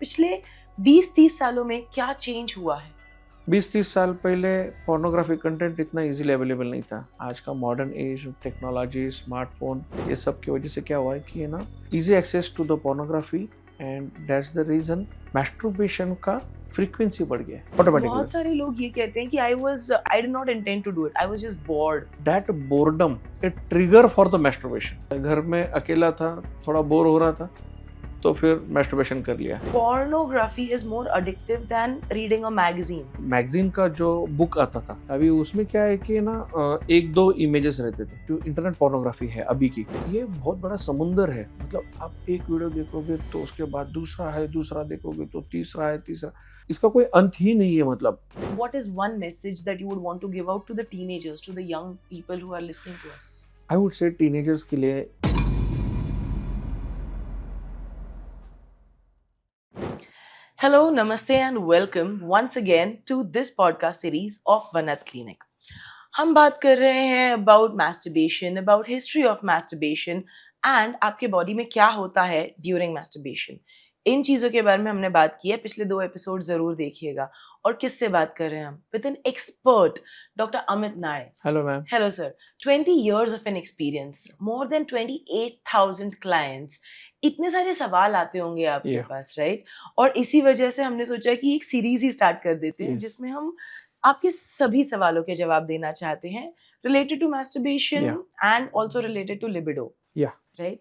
पिछले 20-30 सालों में क्या चेंज हुआ है? 20-30 साल पहले पोर्नोग्राफी कंटेंट इतना इजीली अवेलेबल नहीं था। आज का मॉडर्न एज, टेक्नोलॉजी, स्मार्टफोन, ये सब की वजह से क्या हुआ है कि ना easy access to the pornography and that's the reason masturbation का फ्रीक्वेंसी बढ़ गया ऑटोमेटिकली। बहुत सारे लोग ये कहते हैं कि I did not intend to do it. I was just bored. That boredom A trigger for the masturbation. घर में अकेला था, थोड़ा बोर हो रहा था, तो फिर मैस्टरबेशन कर लिया। Pornography is more addictive than reading a magazine. Magazine का जो बुक आता था, अभी उसमें क्या है कि ना एक दो इमेजेस रहते थे। जो इंटरनेट पोर्नोग्राफी है अभी की, ये बहुत बड़ा समुंदर है। मतलब आप एक वीडियो देखोगे तो उसके बाद दूसरा है, दूसरा देखोगे तो तीसरा है, तीसरा, इसका कोई अंत ही नहीं है। मतलब What is one message that you would want to give out to the teenagers, to the young people who are listening to us? I would से टीनेजर्स के लिए Hello, namaste and welcome once again to this podcast series of Vanat Clinic. हम बात कर रहे हैं about masturbation, about history of masturbation and आपके body में क्या होता है during masturbation. इन चीज़ों के बारे में हमने बात की है, पिछले 2 एपिसोड ज़रूर देखिएगा। और किससे बात कर रहे हैं हम? With an expert, Dr. Amit Nare. Hello ma'am. Hello sir. 20 years of an experience, more than 28,000 clients. इतने सारे सवाल आते होंगे आपके पास, राइट? और इसी वजह से हमने सोचा कि एक सीरीज ही स्टार्ट कर देते हैं जिसमें हम आपके सभी सवालों के जवाब देना चाहते हैं, related to masturbation and also related to libido, right?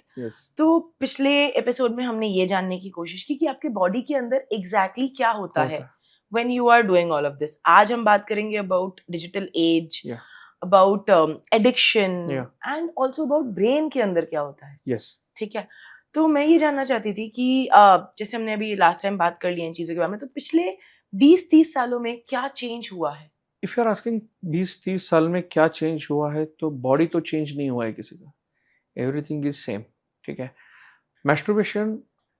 तो पिछले एपिसोड में हमने ये जानने की कोशिश की कि आपके बॉडी के अंदर एग्जैक्टली क्या होता है when you are doing all of this. आज हम बात करेंगे about digital age, about addiction and also about brain के अंदर क्या होता है। ठीक है, तो मैं ये जानना चाहती थी कि जैसे हमने अभी लास्ट टाइम बात कर ली इन चीज़ों के बारे में, तो पिछले 20-30 सालों में क्या चेंज हुआ है? इफ यू आर आस्किंग 20-30 साल में क्या चेंज हुआ है, तो बॉडी तो चेंज नहीं हुआ है किसी का, एवरीथिंग इज सेम। ठीक है, मैस्टरबेशन,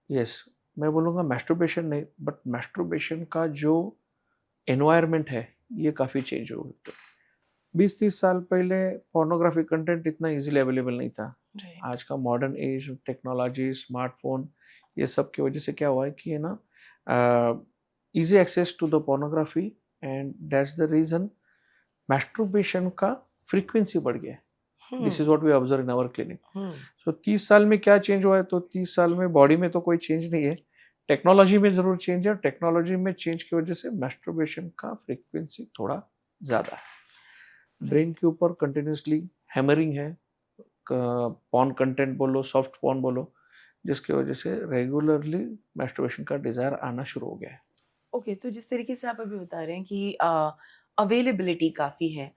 यस, मैं बोलूँगा मैस्टरबेशन नहीं, बट मैस्टरबेशन का जो एनवायरनमेंट है ये काफ़ी चेंज हो गया। 20-30 साल पहले पोर्नोग्राफी कंटेंट इतना इजीली अवेलेबल नहीं था। आज का मॉडर्न एज, टेक्नोलॉजी, स्मार्टफोन, ये सब की वजह से क्या हुआ है कि है ना easy access to the pornography and that's the reason masturbation का फ्रीक्वेंसी बढ़ गया है। This is what we observe in our clinic. So 30 साल में क्या चेंज हुआ है, तो 30 साल में बॉडी में तो कोई चेंज नहीं है, टेक्नोलॉजी में जरूर चेंज है। टेक्नोलॉजी में चेंज की वजह से मैस्टरबेशन का फ्रीक्वेंसी थोड़ा ज्यादा है। ब्रेन के ऊपर कंटिन्यूसली हैमरिंग है, पॉर्न कंटेंट बोलो, सॉफ्ट पॉर्न बोलो, जिसकी वजह से रेगुलरली मैस्टरबेशन का डिजायर आना शुरू हो गया है। ओके, तो जिस तरीके से आप अभी बता रहे हैं कि अवेलेबिलिटी काफी है,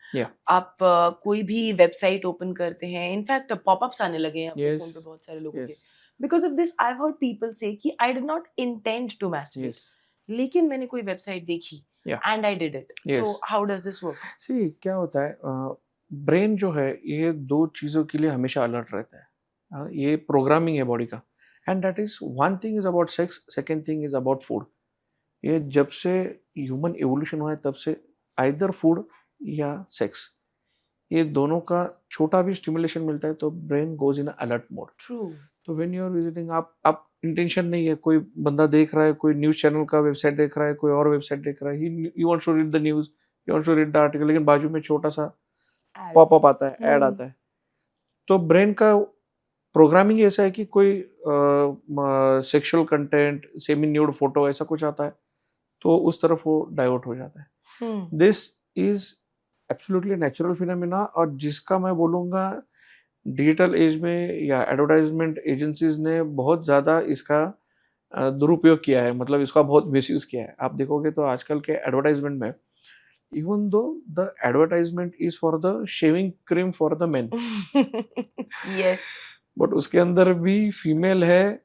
आप कोई भी वेबसाइट ओपन करते हैं, इनफैक्ट पॉपअप्स आने लगे हैं आपके फोन पे बहुत सारे लोगों के। Because of this I have heard people से कि I did not intend to masturbate, लेकिन मैंने कोई वेबसाइट देखी and I did it. So how does this work? See, क्या होता है, ब्रेन जो है ये दो चीज़ों के लिए हमेशा अलर्ट रहता है। ये प्रोग्रामिंग है बॉडी का, and that is one thing is about sex, second thing is about food. ये जब से ह्यूमन एवोल्यूशन हुआ है तब से आइदर फूड या सेक्स, ये दोनों का छोटा भी स्टिमुलेशन मिलता है तो brain goes in alert mode. True. तो व्हेन यू आर विजिटिंग, आप इंटेंशन नहीं है, कोई बंदा देख रहा है, कोई न्यूज चैनल का वेबसाइट देख रहा है, कोई और वेबसाइट देख रहा है, you want to read the news, you want to read the article, लेकिन बाजू में छोटा सा पॉपअप आता है, ऐड आता है। तो ब्रेन का प्रोग्रामिंग ऐसा है कि कोई sexual content, semi nude photo, ऐसा कुछ आता है तो उस तरफ वो डाइवर्ट हो जाता है। This is absolutely natural phenomena, और जिसका मैं बोलूँगा डिजिटल एज में या एडवर्टाइजमेंट एजेंसीज ने बहुत ज़्यादा इसका दुरुपयोग किया है, मतलब इसका बहुत मिसयूज किया है। आप देखोगे तो आजकल के एडवर्टाइजमेंट में, even though the advertisement is for the shaving cream for the main, yes, but उसके अंदर भी फीमेल है,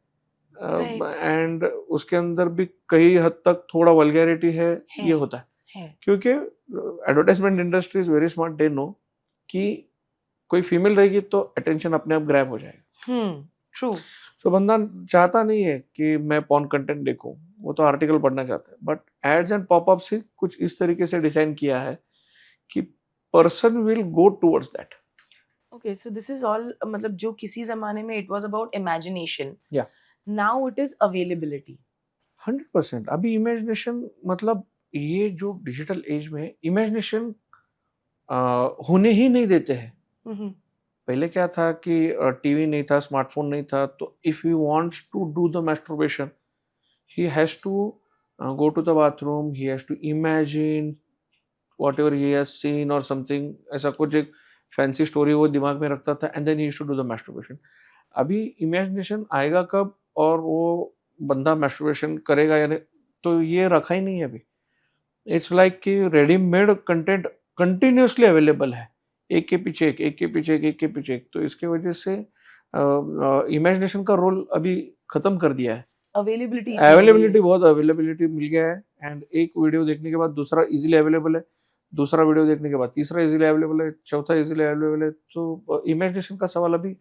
एंड उसके अंदर भी कई हद तक थोड़ा वल्गैरिटी है। ये होता है क्योंकि advertisement industry is very smart, they know कि कोई फीमेल रहेगी तो अटेंशन अपने आप ग्रैब हो जाएगा। ट्रू। तो बंदा चाहता नहीं है कि मैं पॉर्न कंटेंट देखूं, वो तो आर्टिकल पढ़ना चाहता है, बट एड्स एंड पॉपअप से कुछ इस तरीके से डिजाइन किया है कि person will go towards that. Okay, so this is all, मतलब जो किसी जमाने में इट वाज अबाउट इमेजिनेशन, या now it is availability. 100%। अभी इमेजिनेशन मतलब ये जो डिजिटल एज में इमेजिनेशन होने ही नहीं देते हैं। पहले क्या था कि टीवी नहीं था, स्मार्टफोन नहीं था, तो if he wants to do the masturbation he has to go to the bathroom, he has to imagine whatever he has seen or something, ऐसा कुछ एक फैंसी स्टोरी वो दिमाग में रखता था and then he used to do the masturbation. अभी imagination आएगा कब और वो बंदा मैस्टरबेशन करेगा या नहीं, तो ये रखा ही नहीं है अभी। इट्स लाइक कि रेडीमेड कंटेंट कंटिन्यूसली अवेलेबल है, एक के पीछे एक, एक के पीछे एक, एक के पीछे एक, तो इसके वजह से इमेजिनेशन का रोल अभी खत्म कर दिया है। अवेलेबिलिटी बहुत अवेलेबिलिटी मिल गया है एंड एक वीडियो देखने के बाद दूसरा इजीली अवेलेबल है, दूसरा वीडियो देखने के बाद तीसरा इजीली अवेलेबल है, चौथा इजीली अवेलेबल है, तो इमेजिनेशन का सवाल अभी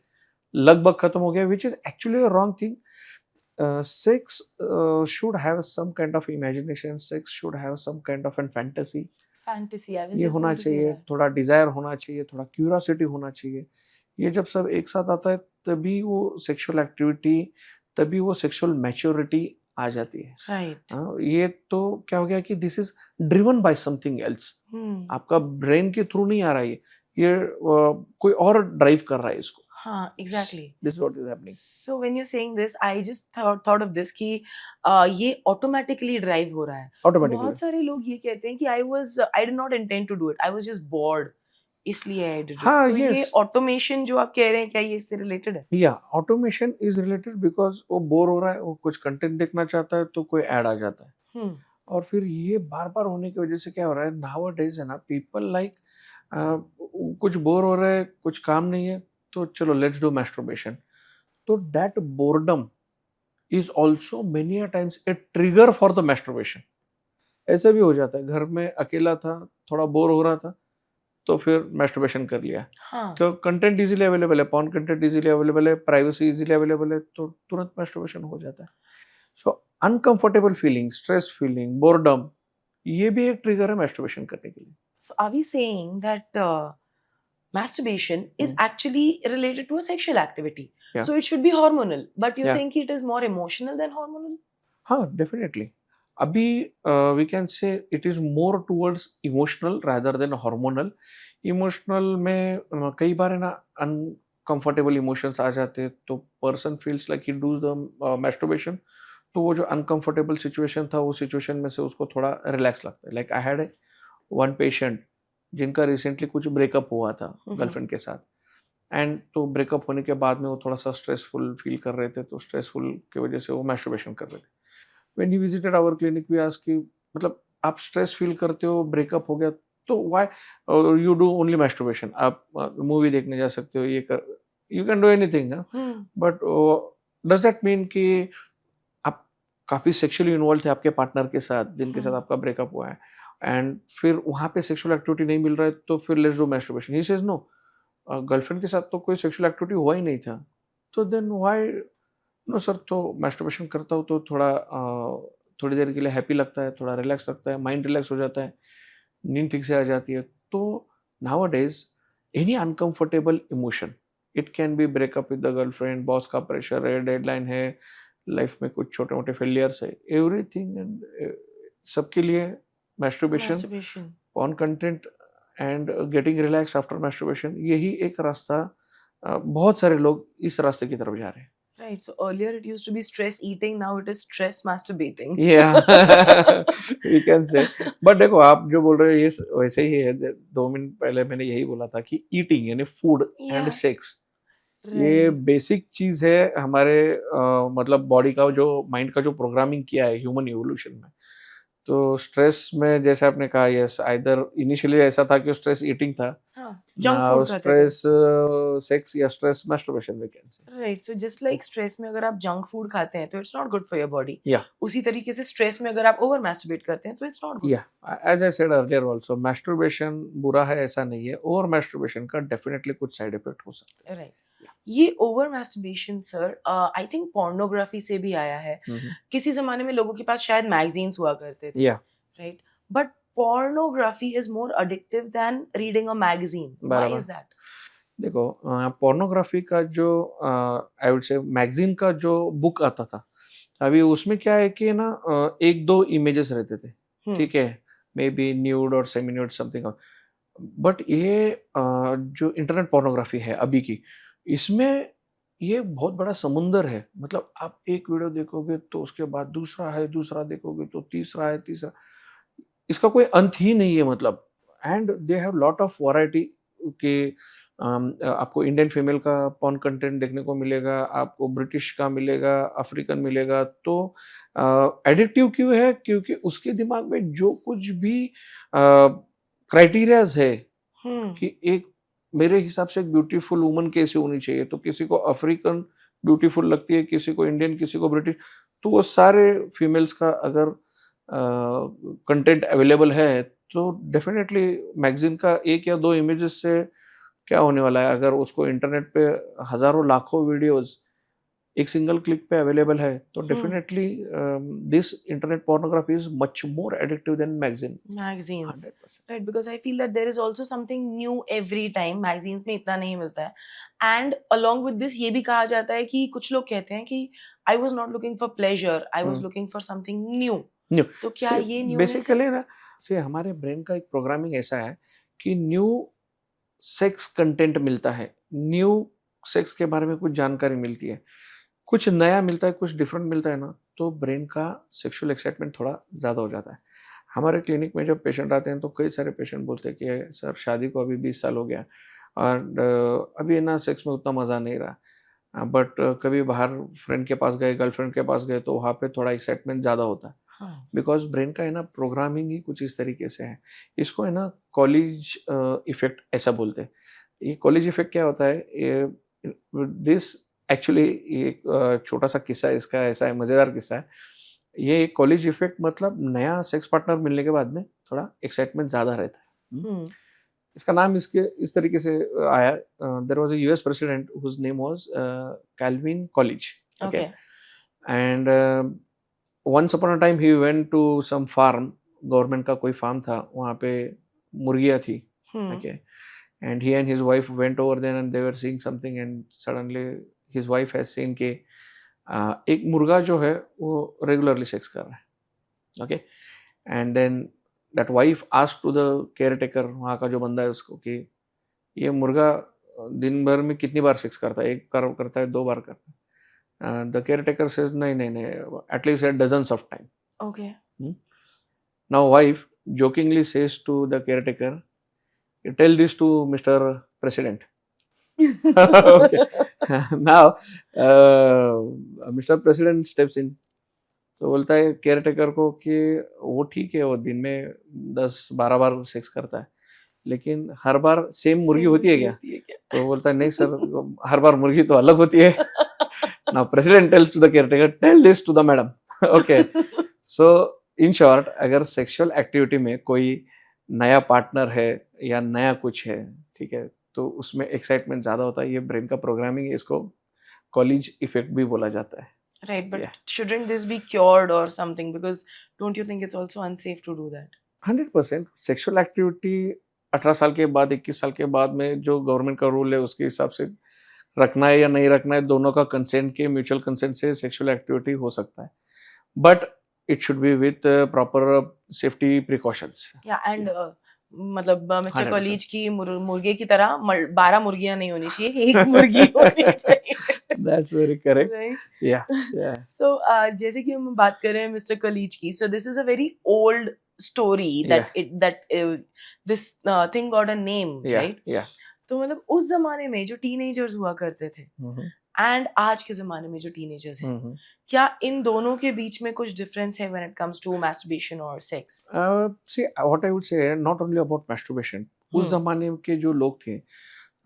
लगभग खत्म हो गया, which is actually a wrong thing. Sex should have some kind of imagination, sex should have some kind of an fantasy, ये होना चाहिए, थोड़ा डिजायर होना चाहिए, थोड़ा क्यूरियोसिटी होना चाहिए। ये जब सब एक साथ आता है तभी वो सेक्सुअल एक्टिविटी, तभी वो सेक्सुअल मैच्योरिटी आ जाती है। राइट। ये तो क्या हो गया कि this is driven by something else, आपका ब्रेन के थ्रू नहीं आ रहा है, ये कोई और ड्राइव कर रहा है इसको। हाँ, exactly. This is what is happening. So when you're saying this, I just thought of this कि ये automatically drive हो रहा है। Automatically. बहुत सारे लोग ये कहते हैं कि I did not intend to do it, I was just bored, इसलिए I did it। हाँ, तो yes. ये automation जो आप कह रहे हैं, क्या ये इससे related है? Yeah, automation is related because वो बोर हो रहा है, वो कुछ कंटेंट देखना चाहता है तो कोई ऐड आ जाता है। और फिर ये बार बार होने की वजह से क्या हो रहा है, nowadays है ना, people like कुछ बोर हो रहे हैं, कुछ काम नहीं है, तो चलो लेट्स डू मैस्टरबेशन। तो that boredom is also many a times A trigger for the masturbation. ऐसा भी हो जाता है, घर में अकेला था, थोड़ा बोर हो रहा था, तो फिर मैस्टरबेशन कर लिया। हाँ। तो कंटेंट इजीली अवेलेबल है, पॉर्न कंटेंट इजीली अवेलेबल है, प्राइवेसी इजीली अवेलेबल है, तो तुरंत मैस्टरबेशन हो जाता है। So uncomfortable feeling, stress feeling, boredom, ये भी एक ट्रिगर है मैस्टरबेशन करने के लिए। So are we saying that masturbation is actually related to a sexual activity? Yeah. So it should be hormonal, but you're Yeah. saying कि it is more emotional than hormonal? हाँ, definitely. अभी we can say it is more towards emotional rather than hormonal. Emotional में कई बार है ना uncomfortable emotions आ जाते हैं, तो person feels like he does the masturbation, तो वो जो अनकंफर्टेबल सिचुएशन था, वो सिचुएशन में से उसको थोड़ा रिलैक्स लगता है। Like I had one patient जिनका रिसेंटली कुछ ब्रेकअप हुआ था गर्लफ्रेंड के साथ, एंड तो ब्रेकअप होने के बाद में वो थोड़ा सा स्ट्रेसफुल फील कर रहे थे, तो स्ट्रेसफुल की वजह से वो मैस्टरबेशन कर रहे थे। When he visited our clinic, we asked कि मतलब आप स्ट्रेस फील करते हो, ब्रेकअप हो गया, तो why you do only masturbation? आप मूवी देखने जा सकते हो, ये कर, you can do anything, but does that mean कि आप काफी सेक्सुअली इन्वॉल्व थे आपके पार्टनर के साथ, जिनके साथ आपका ब्रेकअप हुआ है, एंड फिर वहाँ पे सेक्सुअल एक्टिविटी नहीं मिल रहा है, तो फिर let's do masturbation. He says no, girlfriend के साथ तो कोई सेक्सुअल एक्टिविटी हुआ ही नहीं था, तो देन व्हाई नो सर। तो मैस्टरबेशन करता हूँ तो थोड़ा थोड़ी देर के लिए हैप्पी लगता है, थोड़ा रिलैक्स लगता है, माइंड रिलैक्स हो जाता है, नींद ठीक से आ जाती है। तो nowadays any uncomfortable emotion, it can B breakup with the girlfriend, boss का प्रेशर है, डेडलाइन है, लाइफ में कुछ छोटे मोटे फेलियर्स है, एवरीथिंग, एंड सबके लिए masturbation, on content and getting relax after masturbation, यही एक रास्ता, बहुत सारे लोग इस रास्ते की तरफ जा रहे हैं। Right. So earlier it used to be stress eating, now it is stress masturbating. Yeah, we can say. But देखो आप जो बोल रहे हो ये वैसे ही है। 2 मिनट पहले मैंने यही बोला था कि ईटिंग यानी फूड एंड सेक्स, ये बेसिक चीज है हमारे मतलब बॉडी का, जो माइंड का जो प्रोग्रामिंग किया है ह्यूमन इवोल्यूशन में। तो स्ट्रेस में जैसे आपने कहा, यस, आइदर इनिशियली ऐसा था कि स्ट्रेस ईटिंग था, जंक स्ट्रेस सेक्स या stress masturbation we can say. Right. So just like stress में अगर आप जंक फूड खाते हैं तो it's not good for your body, उसी तरीके से स्ट्रेस में अगर आप ओवर मैस्टरबेट करते हैं तो इट्स नॉट गुड। या as I said earlier also, masturbation बुरा है ऐसा नहीं है, ओवर मैस्टरबेशन का डेफिनेटली कुछ साइड इफेक्ट हो सकते हैं। राइट। ये over masturbation sir I think pornography से भी आया है। किसी जमाने में लोगों के पास शायद मैगजीन्स हुआ करते थे, right, but pornography is more addictive than reading a magazine. Why is that? देखो पोर्नोग्राफी का जो आई वुड से मैगजीन का जो बुक आता था, अभी उसमें क्या है कि ना एक दो इमेजेस रहते थे, ठीक है, मे बी न्यूड और सेमी न्यूड समथिंग, बट ये जो इंटरनेट पोर्नोग्राफी है अभी की, इसमें ये बहुत बड़ा समुंदर है। मतलब आप एक वीडियो देखोगे तो उसके बाद दूसरा है, दूसरा देखोगे तो तीसरा है, तीसरा, इसका कोई अंत ही नहीं है मतलब। And they have lot of variety के आपको इंडियन फीमेल का पॉर्न कंटेंट देखने को मिलेगा, आपको ब्रिटिश का मिलेगा, अफ्रीकन मिलेगा। तो एडिक्टिव क्यों है? क्योंकि उसके दिमाग में जो कुछ भी क्राइटेरियाज है कि एक, मेरे हिसाब से एक ब्यूटीफुल वुमन कैसी होनी चाहिए, तो किसी को अफ्रीकन ब्यूटीफुल लगती है, किसी को इंडियन, किसी को ब्रिटिश, तो वो सारे फीमेल्स का अगर कंटेंट अवेलेबल है तो डेफिनेटली मैगजीन का एक या दो इमेजेस से क्या होने वाला है। अगर उसको इंटरनेट पे हजारों लाखों वीडियोस एक सिंगल क्लिक पे अवेलेबल है तो definitely this internet pornography is much more addictive than magazines, right? Because I feel that there is also something new every time. magazines में इतना नहीं मिलता है, and along with this ये भी कहा जाता है कि कुछ लोग कहते हैं कि I was not looking for pleasure, I was looking for something new. तो क्या ये न्यू बेसिकली ना, से हमारे ब्रेन का एक प्रोग्रामिंग ऐसा है कि न्यू सेक्स कंटेंट मिलता है, न्यू सेक्स के बारे में कुछ जानकारी मिलती है, कुछ नया मिलता है, कुछ डिफरेंट मिलता है ना, तो ब्रेन का सेक्सुअल एक्साइटमेंट थोड़ा ज़्यादा हो जाता है। हमारे क्लिनिक में जब पेशेंट आते हैं तो कई सारे पेशेंट बोलते हैं कि सर शादी को अभी 20 साल हो गया और अभी ना सेक्स में उतना मज़ा नहीं रहा, बट कभी बाहर फ्रेंड के पास गए, गर्लफ्रेंड के पास गए तो वहाँ पे थोड़ा एक्साइटमेंट ज़्यादा होता है। बिकॉज ब्रेन का है ना प्रोग्रामिंग ही कुछ इस तरीके से है। इसको है ना कॉलेज इफेक्ट ऐसा बोलते हैं। ये कॉलेज इफेक्ट क्या होता है, दिस एक्चुअली एक छोटा सा किस्सा है इसका, ऐसा है, मज़ेदार किस्सा है। ये एक कॉलेज इफेक्ट मतलब नया सेक्स पार्टनर मिलने के बाद में थोड़ा एक्साइटमेंट ज़्यादा रहता है। इसका नाम इसके इस तरीके से आया, there was a US president whose name was Calvin Coolidge, okay, and once upon a time he went to some farm, government का कोई फार्म था, वहाँ पे मुर्गियाँ थी, okay, and he and his wife went over there and they were seeing something and suddenly his wife has seen के एक मुर्गा जो है वो रेगुलरली सेक्स कर रहा है, okay, and then that wife asked to the caretaker, वहाँ का जो बंदा है उसको, कि ये मुर्गा दिन भर में कितनी बार सेक्स करता है, एक बार करता है, 2 बार करता है? The caretaker says, नहीं, at least dozens of time. Okay. Now wife jokingly says to the caretaker, tell this to Mr. President. Okay. Now Mr. President steps in. तो बोलता है केयरटेकर को कि वो ठीक है, वो दिन में 10-12 बार सेक्स करता है, लेकिन हर बार सेम मुर्गी होती है क्या? तो बोलता है नहीं सर, हर बार मुर्गी तो अलग होती है। Now president tells to the caretaker, tell this to the madam. Okay. So in short, अगर सेक्सुअल एक्टिविटी में कोई नया पार्टनर है या नया कुछ है, ठीक है, तो उसमें एक्साइटमेंट ज्यादा होता है। ये ब्रेन का प्रोग्रामिंग है, इसको कॉलेज इफेक्ट भी बोला जाता है। Right, but shouldn't this be cured or something? Because don't you think it's also unsafe to do that? 100% sexual activity 18 साल के बाद, 21 साल के बाद में जो गवर्नमेंट का रूल है उसके हिसाब से रखना है या नहीं रखना है, दोनों का कंसेंट के, म्यूचुअल कंसेंट से सेक्सुअल एक्टिविटी हो सकता है, but it should be with proper safety precautions. And मतलब मिस्टर कॉलेज की मुर्गे की तरह 12 मुर्गियां नहीं होनी चाहिए, एक मुर्गी होनी चाहिए। दैट्स वेरी करेक्ट, या सो जैसे कि हम बात कर रहे हैं मिस्टर कॉलेज की, so this is a very old story that this thing got a name, right? तो मतलब उस जमाने में जो टीनेजर्स हुआ करते थे एंड आज के जमाने में जो टीनेजर्स हैं, क्या इन दोनों के बीच में कुछ डिफरेंस है when it comes to masturbation or sex? See, what I would say, not only about masturbation, उस जमाने के जो लोग थे,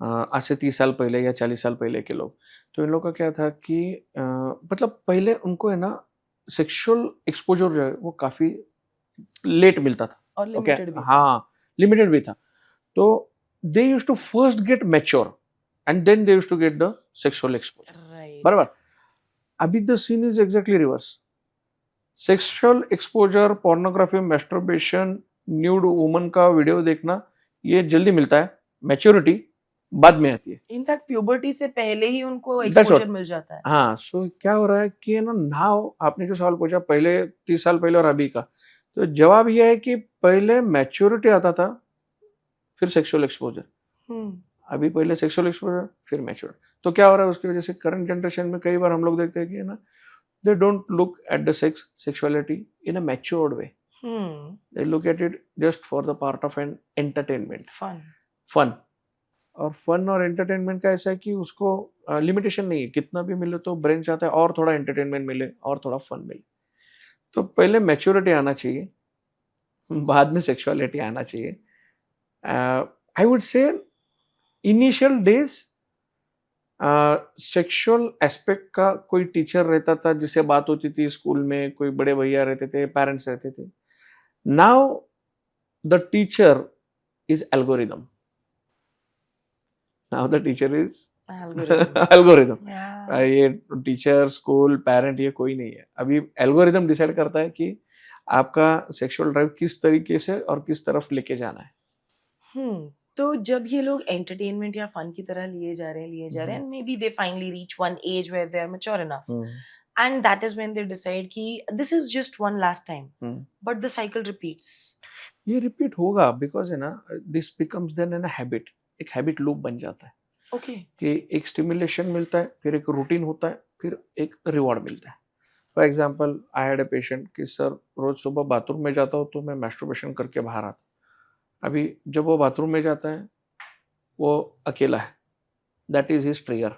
आज से 30 साल पहले या 40 साल पहले के लोग, तो इन लोगों का क्या था कि मतलब पहले उनको है ना सेक्सुअल एक्सपोजर जो है वो काफी लेट मिलता था, और लिमिटेड भी, हाँ, लिमिटेड भी था। तो they used to first get mature and then they used to get the sexual exposure, right? बराबर। अभी the scene is exactly reverse. Sexual exposure, pornography, masturbation, nude woman का वीडियो देखना, ये जल्दी मिलता है। मैच्योरिटी बाद में आती है। इनफैक्ट प्यूबर्टी से पहले ही उनको That's what. एक्सपोजर मिल जाता है। हाँ, सो क्या हो रहा है कि है ना, नाउ आपने जो सवाल पूछा पहले 30 साल पहले और अभी का, तो जवाब यह है कि पहले मैच्योरिटी आता था, फिर सेक्सुअल एक्सपोजर। अभी पहले सेक्सुअल एक्सपोजर, फिर मैच्योर। तो क्या हो रहा है उसकी वजह से करंट जनरेशन में कई बार हम लोग देखते हैं कि है ना, they don't look at the sexuality in a matured way, they look at it just for the part of an entertainment, fun. और फन और एंटरटेनमेंट का ऐसा है कि उसको लिमिटेशन नहीं है, कितना भी मिले तो ब्रेन चाहता है और थोड़ा एंटरटेनमेंट मिले और थोड़ा फन मिले। तो पहले मैच्योरिटी आना चाहिए, बाद में सेक्सुअलिटी आना चाहिए। आई वुड से इनिशियल डेज सेक्सुअल एस्पेक्ट का कोई टीचर रहता था जिससे बात होती थी स्कूल में, कोई बड़े भैया रहते थे, पेरेंट्स रहते थे। Now the teacher is algorithm, now the teacher is algorithm. ये टीचर, स्कूल, पेरेंट ये कोई नहीं है, अभी एल्गोरिदम डिसाइड करता है कि आपका सेक्सुअल ड्राइव किस तरीके से और किस तरफ लेके जाना है। तो जब ये लोग एंटरटेनमेंट या फन की तरह लिए जा रहे हैं and may be they finally reach one age where they are mature enough and that is when they decide कि this is just one last time, but the cycle repeats. ये repeat होगा because है ना, this becomes then an habit, एक habit loop बन जाता है। Okay कि एक स्टिमुलेशन मिलता है, फिर एक रूटीन होता है, फिर एक रिवॉर्ड मिलता है। For example, I had a patient कि सर रोज सुबह बाथरूम में जाता हूँ तो मैं मैस्टरबेशन करके बाहर आता। अभी जब वो बाथरूम में जाता है वो अकेला है, that is his trigger.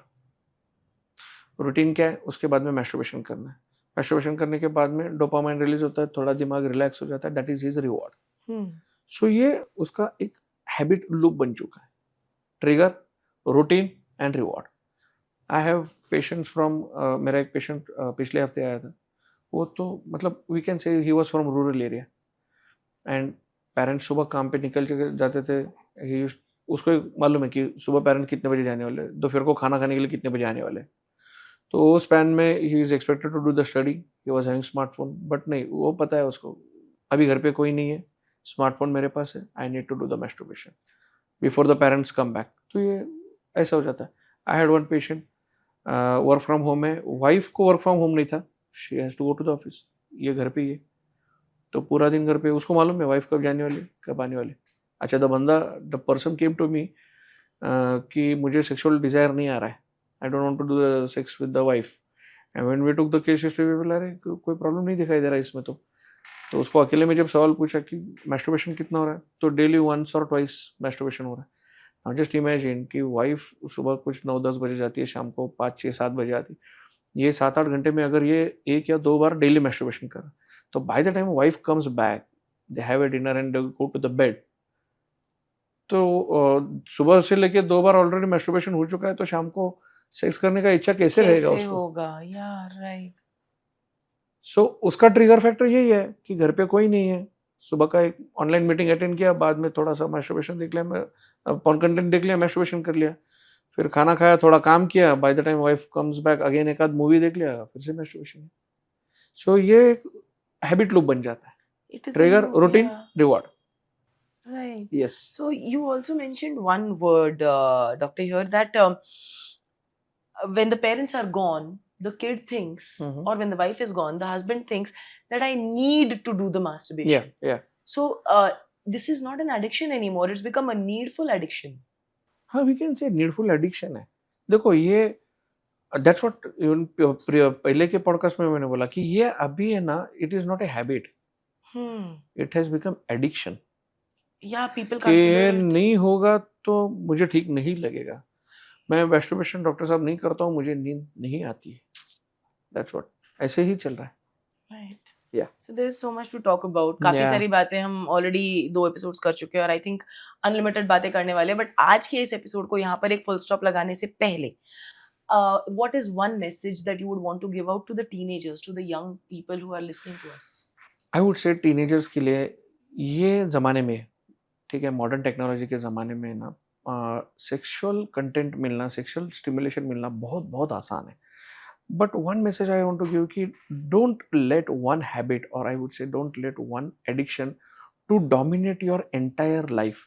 Routine क्या है, उसके बाद में मैस्टरबेशन करना है, मैस्टरबेशन करने के बाद में डोपामाइन रिलीज होता है, थोड़ा दिमाग रिलैक्स हो जाता है, दैट इज हिज रिवॉर्ड। सो ये उसका एक हैबिट लूप बन चुका है, trigger, routine and reward. I have patients from, मेरा एक पेशेंट पिछले हफ्ते आया था, वो तो मतलब we can say he was from rural area and parents सुबह काम पे निकल के जाते थे, उसको मालूम है कि सुबह पेरेंट्स कितने बजे जाने वाले, दोपहर को खाना खाने के लिए कितने बजे आने वाले। तो उस स्पैन में he is expected to do the study, he was having smartphone, but नहीं, वो पता है उसको अभी घर पे कोई नहीं है, स्मार्टफोन मेरे पास है, I need to do the masturbation before the parents come back. तो ये ऐसा हो जाता है। I had one patient, work from home है, वाइफ को वर्क फ्रॉम होम नहीं था, she has to go to the office, ये घर पे ही है, तो पूरा दिन घर पे, उसको मालूम है वाइफ कब जाने वाली, कब आने वाली। अच्छा, the person came to me कि मुझे सेक्सुअल डिजायर नहीं आ रहा है, I don't want to do the sex with the wife, and when we took the case history we बोला, अरे कोई प्रॉब्लम नहीं दिखाई दे रहा है इसमें। तो उसको अकेले में जब सवाल पूछा कि मैस्टरबेशन कितना हो रहा है, तो डेली 1 और 2 मैस्टरबेशन हो रहा है। नाउ जस्ट इमेजिन कि वाइफ सुबह कुछ 9-10 बजे जाती है, शाम को 5-6-7 बजे आती है, ये 7-8 घंटे में अगर ये 1 या 2 बार डेली मैस्टरबेशन कर, तो by the time wife comes back, they have a dinner and go to the bed, तो सुबह से लेके 2 बार ऑलरेडी मैस्टरबेशन हो चुका है, तो शाम को सेक्स करने का इच्छा कैसे रहेगा उसको? होगा यार, राइट। सो उसका ट्रिगर फैक्टर यही है कि घर पे कोई नहीं है, सुबह का एक ऑनलाइन मीटिंग अटेंड किया, बाद में थोड़ा सा मैस्टरबेशन देख लिया, पॉर्न कंटेंट देख लिया, मैस्टरबेशन कर लिया, फिर खाना खाया, थोड़ा काम किया, bye the time wife comes back again एक आध मूवी देख लिया, फिर से मैस्टरबेशन। सो ये हैबिट लूप बन जाता है, trigger, routine, reward. Right. Yes. So you also mentioned one word, doctor, here that when the parents are gone, the kid thinks, or when the wife is gone, the husband thinks that I need to do the masturbation. Yeah. So this is not an addiction anymore; it's become a needful addiction. हाँ, we can say needful addiction है। देखो ये that's what even पहले के podcast में मैंने बोला कि ये अभी है ना, it is not a habit, it has become addiction। Yeah, people कि consider नहीं होगा तो मुझे ठीक नहीं लगेगा, मैं मैस्टरबेशन डॉक्टर साहब नहीं करता हूँ, मुझे नींद नहीं आती है, दैट्स व्हाट, ऐसे ही चल रहा है। Right. Yeah. So there is so much to talk about. काफी Yeah. सारी बातें हम ऑलरेडी 2 एपिसोड्स कर चुके हैं और आई थिंक अनलिमिटेड बातें करने वाले हैं, बट आज के इस एपिसोड को यहाँ पर एक फुल स्टॉप लगाने से पहले what is one message that you would want to give out to the teenagers, to the young people who are listening to us? I would से टीनेजर्स के लिए ये ज़माने में, ठीक है, मॉडर्न टेक्नोलॉजी के ज़माने में ना, सेक्सुअल कंटेंट मिलना, सेक्सुअल स्टिमुलेशन मिलना बहुत बहुत आसान है, but one message I want to give कि डोंट लेट वन हैबिट, और I would say don't let one addiction to dominate your entire life.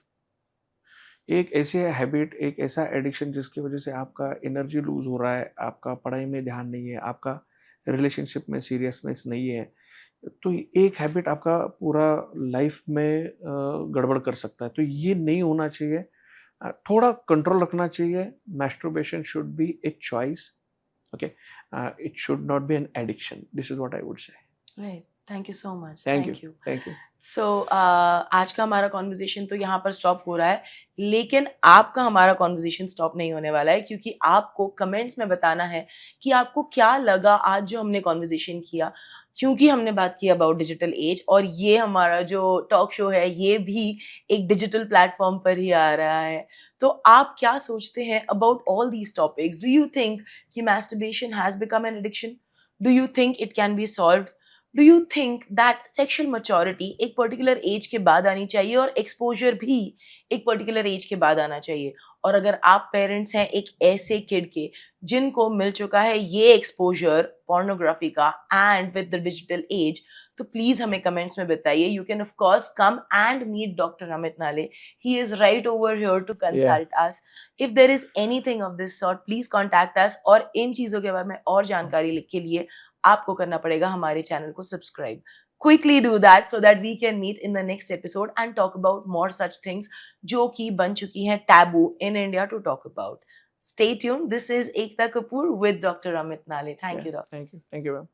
एक ऐसे हैबिट, एक ऐसा एडिक्शन जिसकी वजह से आपका एनर्जी लूज हो रहा है, आपका पढ़ाई में ध्यान नहीं है, आपका रिलेशनशिप में सीरियसनेस नहीं है, तो एक हैबिट आपका पूरा लाइफ में गड़बड़ कर सकता है। तो ये नहीं होना चाहिए। थोड़ा कंट्रोल रखना चाहिए। Masturbation should be a choice, okay, it should not be an addiction. This is what I would say. Right, thank you so much, thank you, thank you. Thank you. So आज का हमारा conversation तो यहाँ पर stop हो रहा है, लेकिन आपका हमारा कॉन्वर्जेशन स्टॉप नहीं होने वाला है, क्योंकि आपको कमेंट्स में बताना है कि आपको क्या लगा आज जो हमने कॉन्वर्जेशन किया, क्योंकि हमने बात की अबाउट डिजिटल एज, और ये हमारा जो टॉक शो है ये भी एक डिजिटल प्लेटफॉर्म पर ही आ रहा है। तो आप क्या सोचते हैं about all these topics? Do you think कि masturbation has become an addiction? Do you think it can be solved? Do you think that sexual maturity एक पर्टिकुलर एज के बाद आनी चाहिए और एक्सपोजर भी एक पर्टिकुलर एज के बाद आना चाहिए? और अगर आप पेरेंट्स हैं एक ऐसे किड के जिनको मिल चुका है ये एक्सपोजर पोर्नोग्राफी का and with the digital age, तो प्लीज हमें कमेंट्स में बताइए। You can of course come and meet doctor Amit Nale, he is right over here to consult us. If there is anything of this sort please contact us, और इन चीजों के बारे में और जानकारी के लिए आपको करना पड़ेगा हमारे चैनल को subscribe. Quickly do that so that we can meet in the next episode and talk about more such things जो कि बन चुकी हैं taboo in India to talk about. Stay tuned. This is Ekta Kapoor with Dr. Amit Nale. Thank you, Doctor. Thank you, ma'am.